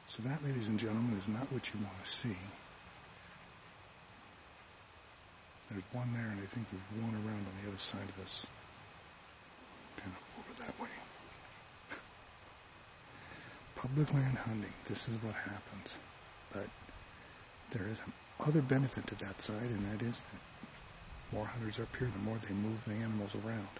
So that, ladies and gentlemen, is not what you want to see. There's one there, and I think there's one around on the other side of us. Kind of over that way. Public land hunting, this is what happens. But there is another benefit to that side, and that is that the more hunters up here, the more they move the animals around.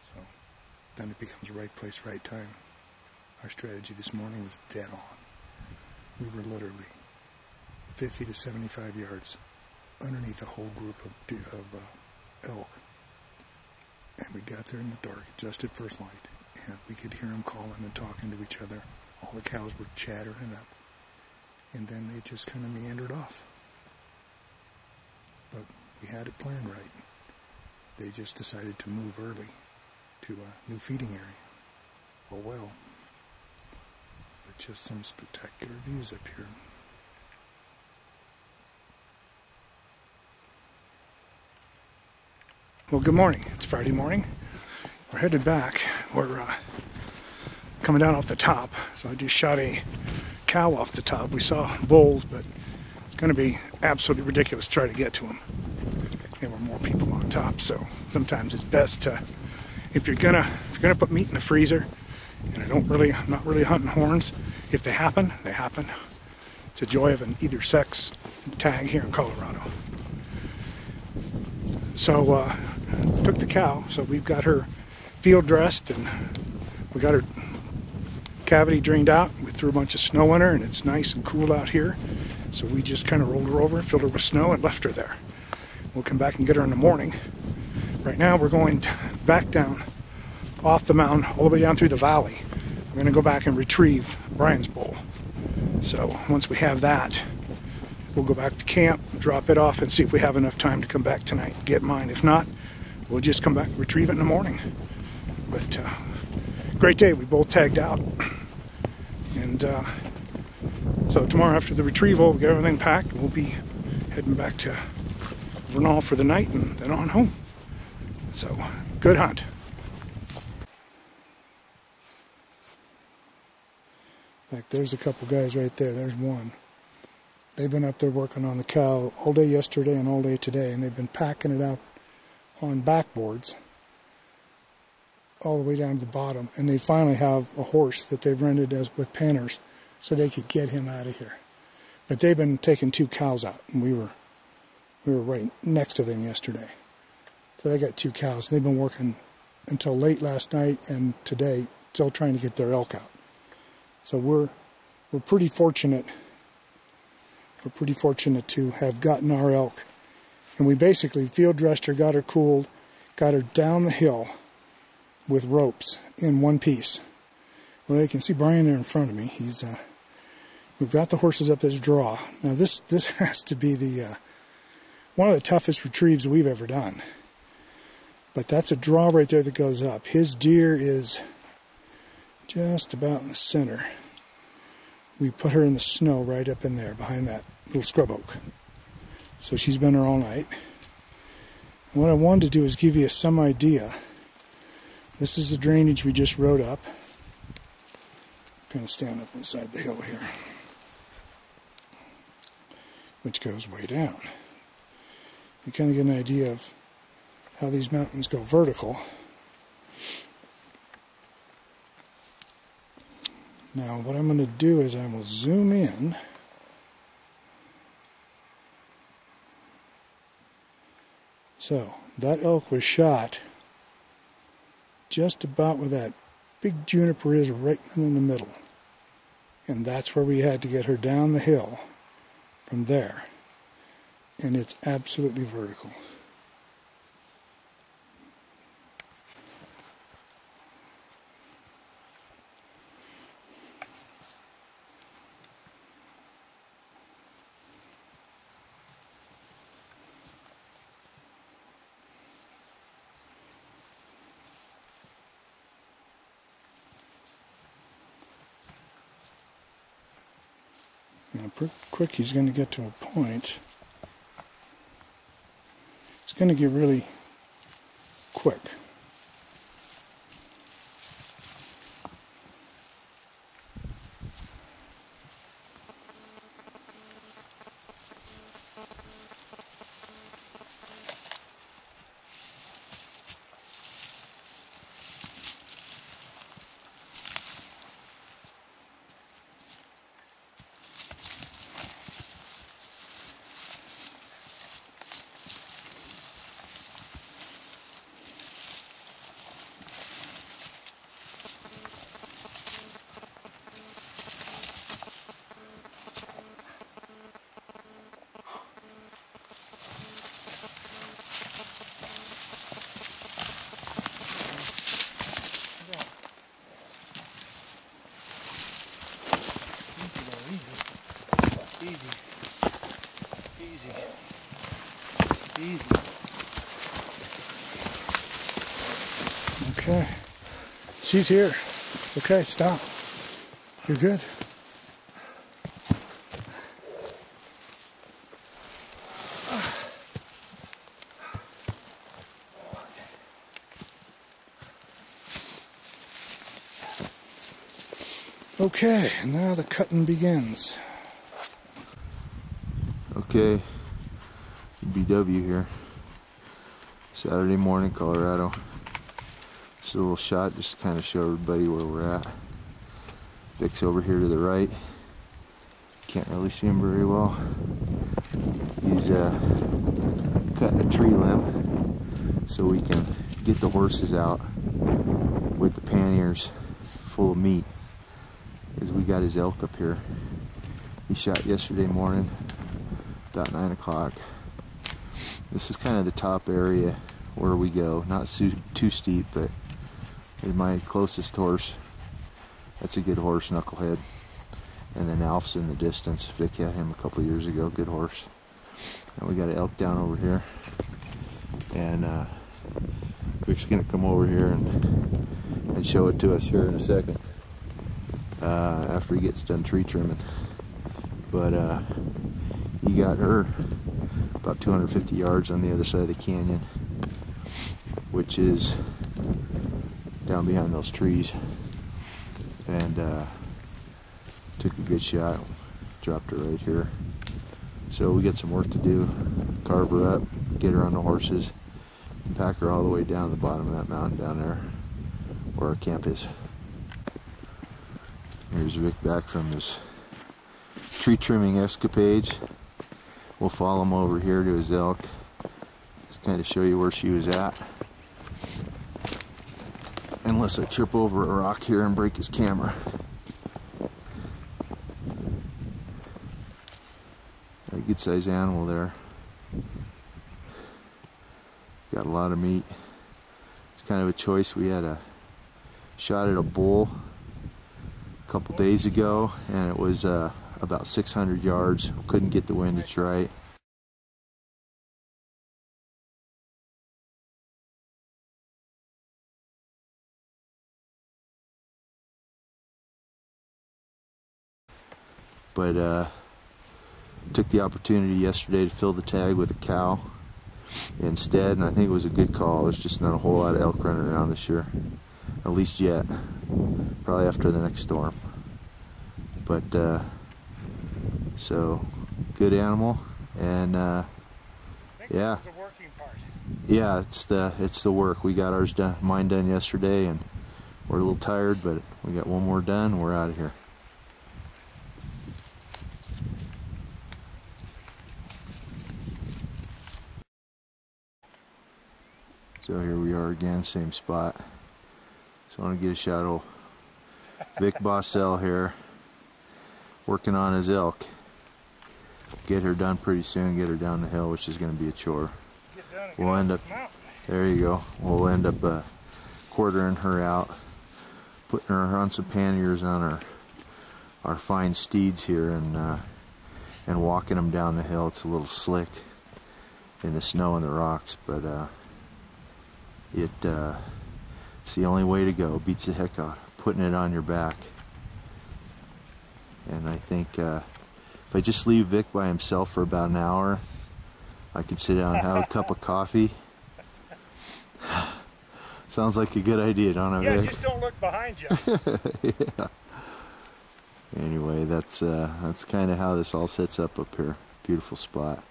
So then it becomes right place, right time. Our strategy this morning was dead on. We were literally 50 to 75 yards underneath a whole group of elk. And we got there in the dark, just at first light, and we could hear them calling and talking to each other. All the cows were chattering up, and then they just kind of meandered off. But we had it planned right. They just decided to move early to a new feeding area. Oh well. But just some spectacular views up here. Well, good morning. It's Friday morning. We're headed back. We're coming down off the top. So I just shot a cow off the top. We saw bulls, but it's going to be absolutely ridiculous to try to get to them. There were more people on top, so sometimes it's best to, if you're gonna put meat in the freezer, and I'm not really hunting horns. If they happen, they happen. It's a joy of an either sex tag here in Colorado. So took the cow, so we've got her field dressed and we got her cavity drained out. We threw a bunch of snow in her and it's nice and cool out here. So we just kind of rolled her over, filled her with snow and left her there. We'll come back and get her in the morning. Right now we're going back down off the mountain all the way down through the valley. We're going to go back and retrieve Brian's bull. So once we have that, we'll go back to camp, drop it off, and see if we have enough time to come back tonight and get mine. If not, we'll just come back and retrieve it in the morning. But great day. We both tagged out. And so tomorrow after the retrieval, we get everything packed. We'll be heading back to Vernal for the night and then on home. So, good hunt. In fact, there's a couple guys right there. There's one. They've been up there working on the cow all day yesterday and all day today, and they've been packing it up on backboards all the way down to the bottom. And they finally have a horse that they've rented with panners so they could get him out of here. But they've been taking 2 cows out, and we were right next to them yesterday. So they got 2 cows. They've been working until late last night and today, still trying to get their elk out. So we're pretty fortunate. We're pretty fortunate to have gotten our elk. And we basically field dressed her, got her cooled, got her down the hill with ropes in one piece. Well, you can see Brian there in front of me. He's we've got the horses up this draw. Now this has to be the one of the toughest retrieves we've ever done. But that's a draw right there that goes up. His deer is just about in the center. We put her in the snow right up in there behind that little scrub oak. So she's been there all night. And what I wanted to do is give you some idea. This is the drainage we just rode up. I'm going to stand up inside the hill here, which goes way down. You kind of get an idea of how these mountains go vertical. Now what I'm going to do is I will zoom in so that elk was shot just about where that big juniper is, right in the middle, and that's where we had to get her down the hill from there, and it's absolutely vertical. Now, pretty quick, he's going to get to a point. It's going to get really quick. Easy. Easy. Easy. Okay. She's here. Okay, stop. You're good. Okay, now the cutting begins. Okay, BW here. Saturday morning, Colorado. Just a little shot just to kind of show everybody where we're at. Vic's over here to the right. Can't really see him very well. He's cutting a tree limb so we can get the horses out with the panniers full of meat, as we got his elk up here. He shot yesterday morning about 9 o'clock. This is kind of the top area where we go. Not too steep, but my closest horse. That's a good horse, Knucklehead. And then Alf's in the distance. Vic had him a couple years ago. Good horse. And we got an elk down over here. And Vic's gonna come over here and show it to us here in a second. After he gets done tree trimming. But he got her about 250 yards on the other side of the canyon, which is down behind those trees, and took a good shot, dropped her right here. So we got some work to do, carve her up, get her on the horses, and pack her all the way down to the bottom of that mountain down there where our camp is. Here's Vic back from his tree trimming escapades. We'll follow him over here to his elk. Just kind of show you where she was at. Unless I trip over a rock here and break his camera. Got a good sized animal there. Got a lot of meat. It's kind of a choice. We had a shot at a bull a couple days ago, and it was about 600 yards. Couldn't get the windage right. But took the opportunity yesterday to fill the tag with a cow instead, and I think it was a good call. There's just not a whole lot of elk running around this year, at least yet. Probably after the next storm. But so good animal, and yeah, this is the working part. Yeah, it's the work. We got ours done, mine done yesterday, and we're a little tired, but we got one more done. We're out of here. So here we are again, same spot. So I want to get a shot of Vic Bossell here, working on his elk. Get her done pretty soon, get her down the hill, which is going to be a chore. We'll end up, there you go, we'll end up quartering her out, putting her on some panniers on our fine steeds here, and walking them down the hill. It's a little slick in the snow and the rocks, but it's the only way to go. Beats the heck out of putting it on your back. And I think if I just leave Vic by himself for about an hour, I could sit down and have a cup of coffee. Sounds like a good idea, don't it, Vic? Yeah, just don't look behind you. Yeah. Anyway, that's kind of how this all sets up here. Beautiful spot.